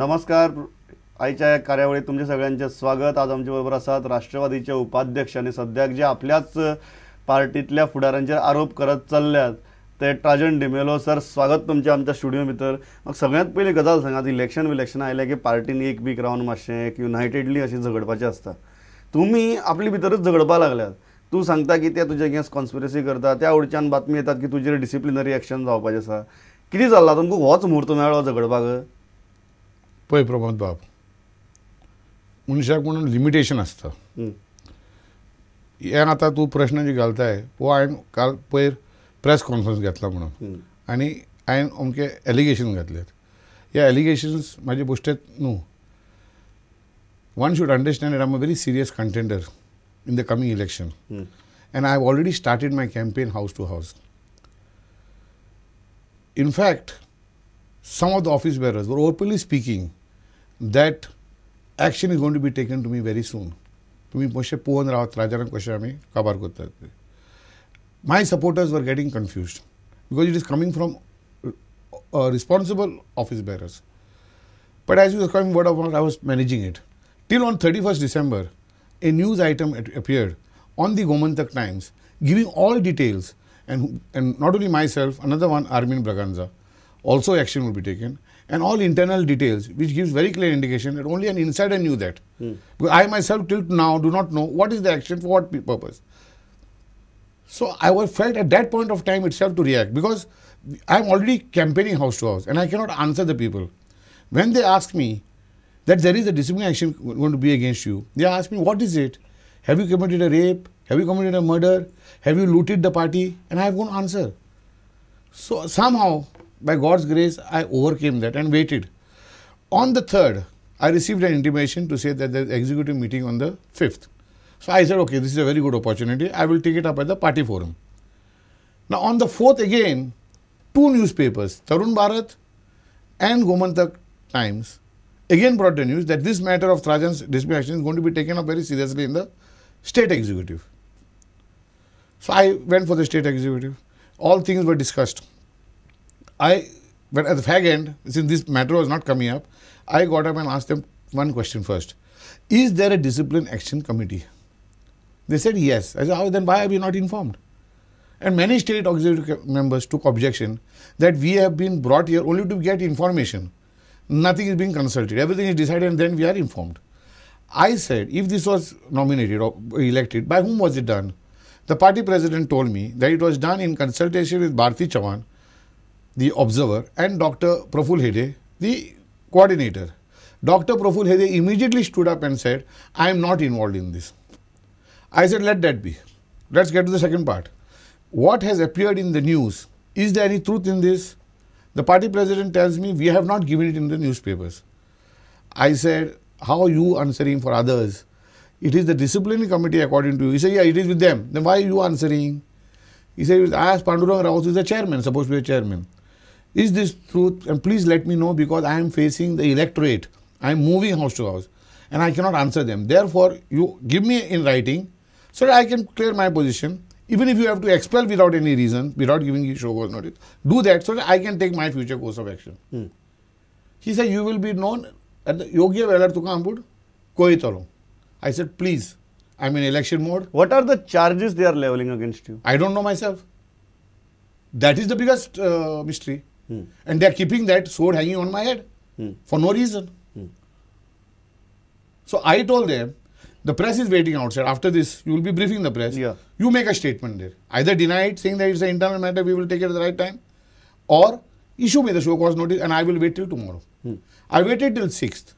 नमस्कार. आईच्या कार्यावळीत तुमचे सगळ्यांचे स्वागत. आज आमच्या बरोबर असतात राष्ट्रवादीचे उपाध्यक्ष आणि सध्या जे आपल्याच पार्टीतल्या फुडाऱ्यांचेर आरोप करत चल्ल्यात ते ट्राजन डिमेलो. सर, स्वागत तुमच्या आमच्या स्टुडिओ भितर. मग सगळ्यात पहिली गजाल सांगात, इलेक्शन आयले की पार्टीन एक वीक रावन मातशें एक युनायटेडली अशी झगडपाचें आसता. तुमी आपली भितरच झगडपा लागल्यात. तू सांगता की ते तुजे अगेन्स्ट कॉन्स्पिरसी करता, त्या वडच्यान बातमी येतात की तुजेर डिसिप्लिनरी एक्शन जावपाचें आसा. कितें जाल्ला तुमकां होच मुहूर्त मेळ्ळो झगडपाक? पळय प्रमोद बाब, मनशाक म्हणून लिमिटेशन आसता. हे आतां तूं प्रश्न जे घालताय हो हांवें काल पयर प्रेस कॉन्फरन्स घेतला म्हणून, आनी हांवें अमके एलिगेशन घातल्यात. ह्या एलिगेशन्स म्हाजे बेश्टेच न्हू. One should understand that I am a very serious contender in the coming election. And I have already started my campaign house to house. In fact, some of the office bearers were openly speaking that action is going to be taken to me very soon. तुम्ही कशें पळोवन रावत राजाराक कशें आमी काबार करतात. My supporters were getting confused because it is coming from responsible office bearers. But as you were coming word of mouth, I was managing it. Till on 31st December, a news item appeared on the Gomantak Times giving all details, and not only myself, another one, Armin Braganza, also action will be taken, and all internal details, which gives very clear indication that only an insider knew that. Because I myself till now do not know what is the action, for what purpose. So I felt at that point of time itself to react, because I am already campaigning house to house and I cannot answer the people. When they ask me that there is a disciplinary action going to be against you, they ask me, what is it? Have you committed a rape? Have you committed a murder? Have you looted the party? And I have to answer. So somehow, by God's grace, I overcame that and waited. On the 3rd, I received an intimation to say that there is executive meeting on the 5th. So I said, okay, this is a very good opportunity. I will take it up at the party forum. Now on the 4th again, two newspapers, Tarun Bharat and Gomantak Times, again brought the news that this matter of Trajan's disciplinary action is going to be taken up very seriously in the state executive. So I went for the state executive. All things were discussed. But at the fag end, since this matter was not coming up, I got up and asked them one question first. Is there a discipline action committee? They said yes. I said, oh, then why are we not informed? And many state executive members took objection that we have been brought here only to get information. Nothing is being consulted. Everything is decided and then we are informed. I said, if this was nominated or elected, by whom was it done? The party president told me that it was done in consultation with Bharti Chavan, the observer, and Dr. Praful Hede, the coordinator. Dr. Praful Hede immediately stood up and said, I am not involved in this. I said, let that be. Let's get to the second part. What has appeared in the news? Is there any truth in this? The party president tells me, we have not given it in the newspapers. I said, how are you answering for others? It is the disciplinary committee according to you. He said, yeah, it is with them. Then why are you answering? He said, I asked Pandurang Rao, who is the chairman, supposed to be a chairman. Is this truth? And please let me know, because I am facing the electorate. I am moving house to house and I cannot answer them. Therefore, you give me in writing so that I can clear my position. Even if you have to expel without any reason, without giving you show cause notice, do that so that I can take my future course of action. He said, you will be known at the Yogi Velar Tukampud Koitalo. I said, please, I'm in election mode. What are the charges they are leveling against you? I don't know myself. That is the biggest mystery. And they are keeping that sword hanging on my head for no reason. So I told them, the press is waiting outside. After this, you will be briefing the press. Yeah. You make a statement there. Either deny it, saying that it's an internal matter, we will take it at the right time, or issue me the show cause notice and I will wait till tomorrow. I waited till 6th.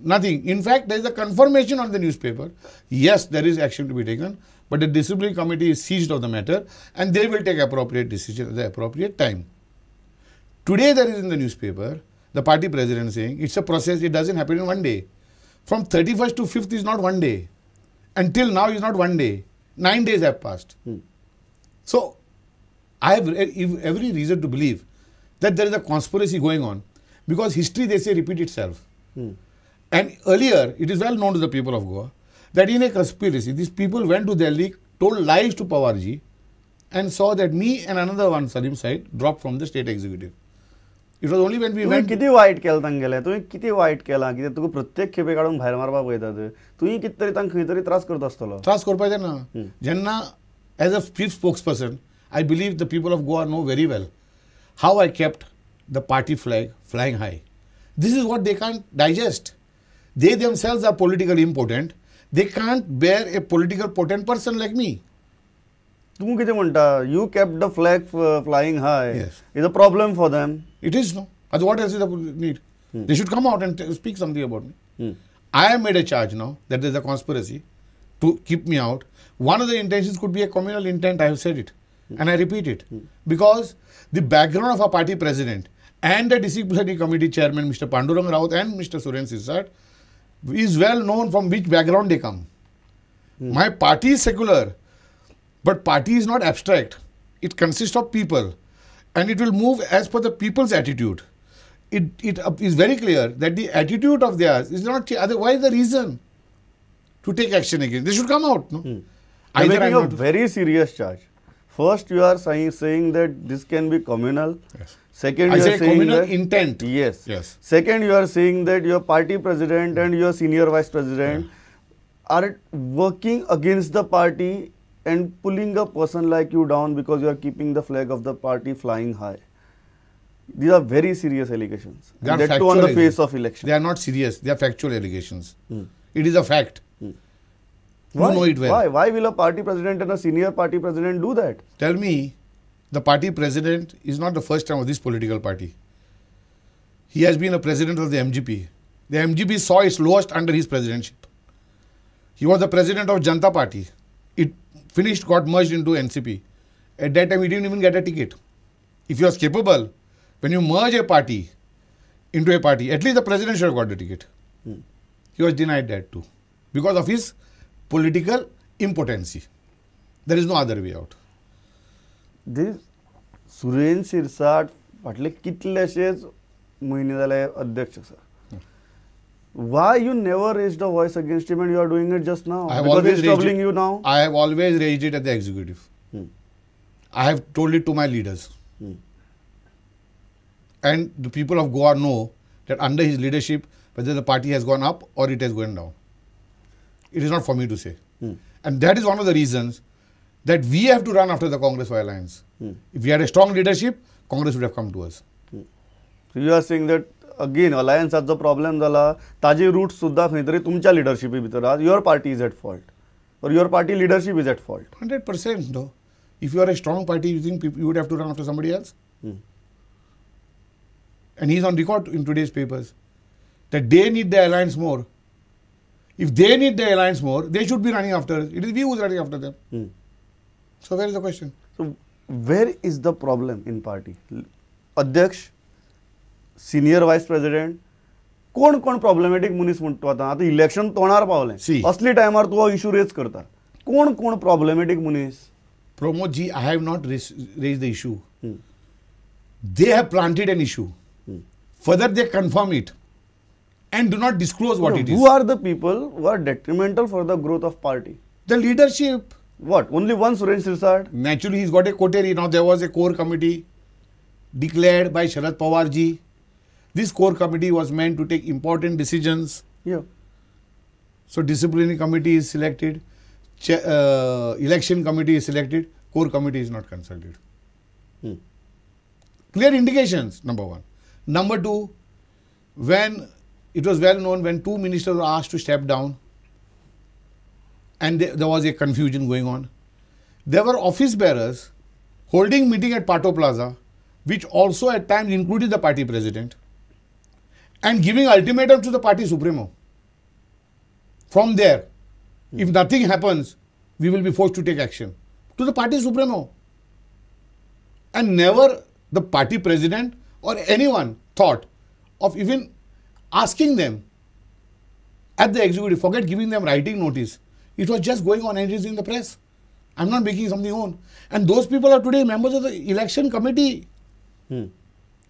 Nothing. In fact, there is a confirmation on the newspaper. Yes, there is action to be taken, but the disciplinary committee is seized of the matter and they will take appropriate decision at the appropriate time. Today there is in the newspaper, the party president saying, it's a process, it doesn't happen in one day. From 31st to 5th is not one day. Until now is not one day. 9 days have passed. So, I have every reason to believe that there is a conspiracy going on, because history, they say, repeat itself. And earlier, it is well known to the people of Goa that in a conspiracy, these people went to Delhi, told lies to Pawarji and saw that me and another one, Salim Said, dropped from the state executive. It was only when we तुम्ही went. किती white केलं तांगेले तुम्ही किती white केला किती तुका प्रत्येक खेपे काढून भायर मारपाक पळयतात तुम्ही किती तरी तांकां खंय तरी त्रास करत आसतलो त्रास करपाचें ना जेन्ना as a chief spokesperson I believe the people of Goa know very well how I kept the party flag flying high. This is what they can't digest. They themselves are politically impotent. They can't bear a political potent person like me. तूं कितें म्हणटा you kept the flag flying hi Yes. Is a problem for them It is, no. Otherwise, what else is the need? They should come out and speak something about me. I have made a charge now that there is a conspiracy to keep me out. One of the intentions could be a communal intent. I have said it. And I repeat it. Because the background of our party president and the disciplinary committee chairman, Mr. Pandurang Raut and Mr. Suren Sirsat, is well known from which background they come. My party is secular, but party is not abstract. It consists of people. And it will move as per the people's attitude. It is very clear that the attitude of theirs is not otherwise the reason to take action against. They should come out. No? You're Either I'm making a not- very serious charge. First, you are saying that this can be communal. Yes. Second, I you say are saying communal that intent. Yes. Yes. Second, you are saying that your party president and your senior vice president are working against the party and pulling a person like you down because you are keeping the flag of the party flying high. These are very serious allegations. They are And that too on factual the face allegations. of election. They are not serious. They are factual allegations. It is a fact. Why? You know it well. Why? Why will a party president and a senior party president do that? Tell me, the party president is not the first time of this political party. He has been a president of the MGP. The MGP saw its lowest under his presidentship. He was the president of Janata Party. It finished, got merged into NCP. At that time, he didn't even get a ticket. If he was capable, when you merge a party into a party, at least the president should have got the ticket. He was denied that too because of his political impotency. There is no other way out. This Suren Shirsat फाटले कितलेशेच म्हयने जाले अध्यक्ष sir. Why you never raised a voice against him and you are doing it just now? I have Because always he's raised troubling it. you now. I have always raised it at the executive. I have told it to my leaders. And the people of Goa know that under his leadership, whether the party has gone up or it has gone down. It is not for me to say. And that is one of the reasons that we have to run after the Congress for alliance. If we had a strong leadership, Congress would have come to us. So you are saying that again allianceचा जो problem झाला ताजी root सुद्धा खंय तरी तुमच्या लिडरशिपी भितर आहा. Your party is at fault or your party leadership is at fault. 100%. No. If you are a strong party, you think you would have to run after somebody else? And he's on record in today's papers that they need the alliance more. If they need the alliance more, they should be running after us. It is we who is running after them. So where is the question? So where is the problem in party? अध्यक्ष, senior voice president, कोण कोण problematic मनीस म्हणतो आता election तोंडार पावलें. See. असली टायमार तूं हो इशू रेज करता. कोण कोण प्रॉब्लेमॅटिक मनीस? Pramod ji, I have not raised the issue. They have planted an issue. Further, they confirm it and do not disclose what it is. Who are the people who are detrimental for the growth of party? The leadership. What? Only one Suren Sirsat? Naturally, he's got a coterie. Now, there was a core committee declared by Sharad Pawar ji. This core committee was meant to take important decisions. Yeah. So, disciplinary committee is selected. Election committee is selected. Core committee is not consulted. Clear indications, number one. Number two, when it was well known when two ministers were asked to step down and there was a confusion going on, there were office bearers holding meeting at Pato Plaza, which also at times included the party president, and giving ultimatum to the party supremo. From there, if nothing happens, we will be forced to take action. To the party supremo. And never the party president or anyone thought of even asking them at the executive, forget giving them writing notice. It was just going on and it is in the press. I'm not making something on. And those people are today members of the election committee.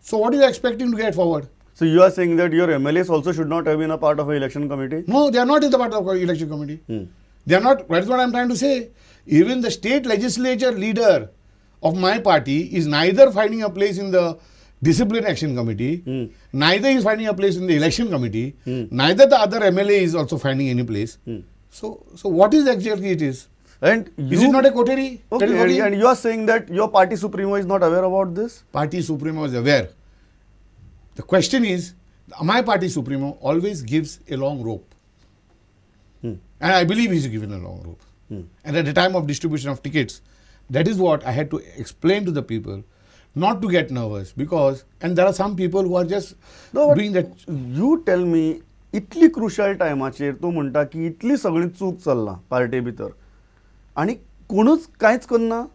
So what are you expecting to get forward? So you are saying that your MLAs also should not have been a part of an election committee? No, they are not in the part of the election committee. They are not. That is what I am trying to say. Even the state legislature leader of my party is neither finding a place in the discipline action committee, neither is finding a place in the election committee, neither the other MLA is also finding any place. So what is exactly it is? And Is it not a coterie? That is okay, what it is. and you are saying that your party supremo is not aware about this? Party Supremo is aware. The question is, my party Supremo always gives a long rope. And I believe he's given a long rope. And at the time of distribution of tickets, that is what I had to explain to the people, not to get nervous, because, and there are some people who are just No, but doing that. you tell me, इतली crucial टायमाचेर तूं म्हणटा की इतली सगळी चूक चल्ला party भितर आनी कोणूच कांयच करना.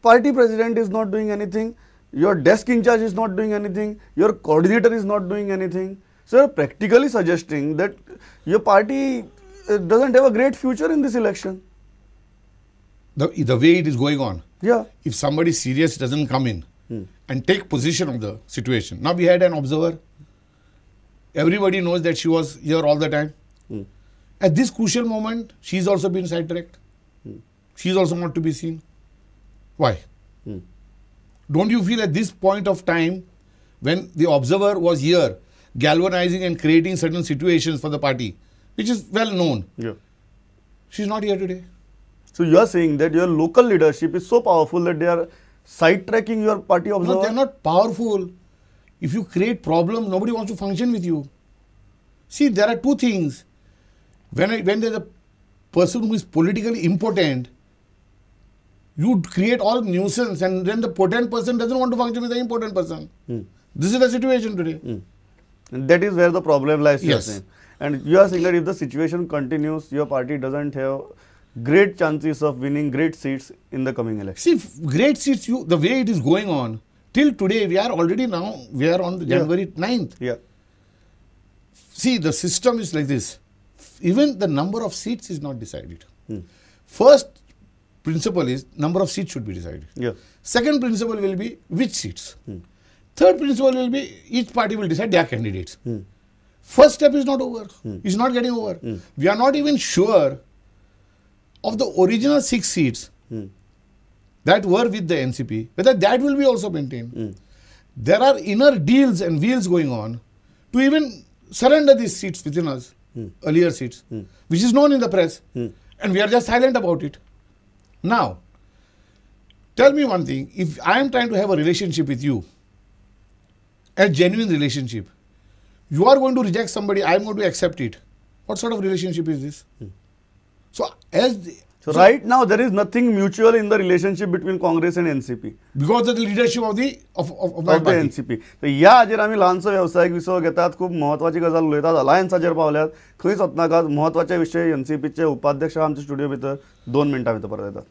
Party president is not doing anything, your desk in charge is not doing anything, your coordinator is not doing anything. So you're practically suggesting that your party doesn't have a great future in this election. The way it is going on, Yeah. if somebody serious doesn't come in and take position of the situation. Now we had an observer. Everybody knows that she was here all the time. At this crucial moment, she's also been sidetracked. She's also not to be seen. Why? Don't you feel at this point of time, when the observer was here, galvanizing and creating certain situations for the party, which is well known, Yeah. she's not here today. So you are saying that your local leadership is so powerful that they are sidetracking your party observer? No, they're not powerful. If you create problems, nobody wants to function with you. See, there are two things. When there's a person who is politically impotent, you create all nuisance, and then the potent person doesn't want to function with the impotent person. This is the situation today. And that is where the problem lies, you are Yes. saying. And you are saying that if the situation continues, your party doesn't have great chances of winning great seats in the coming election. See, great seats, the way it is going on, till today, we are on January 9th. Yeah. See, the system is like this. Even the number of seats is not decided. First principle is number of seats should be decided. Yeah. Second principle will be which seats. Third principle will be each party will decide their candidates. First step is not over. It's not getting over. We are not even sure of the original 6 seats that were with the NCP, whether that will be also maintained. There are inner deals and wheels going on to even surrender these seats within us, earlier seats, which is known in the press, and we are just silent about it. Now, tell me one thing, if I am trying to have a relationship with you, a genuine relationship, you are going to reject somebody, I am going to accept it. What sort of relationship is this? So right now there is nothing mutual in the relationship between Congress and NCP. Because of the leadership of the my party. NCP. तर ह्या हाजेर आमी ल्हानसो व्यावसायिक विसव घेतात, खूप महत्वाची गजाल उलयतात, अलायन्साचेर पावल्यात, खंयच वचनाकात, महत्वाचे विषय NCPचे उपाध्यक्ष आमच्या स्टुडिओ भितर 2 मिनटां भितर परत येतात.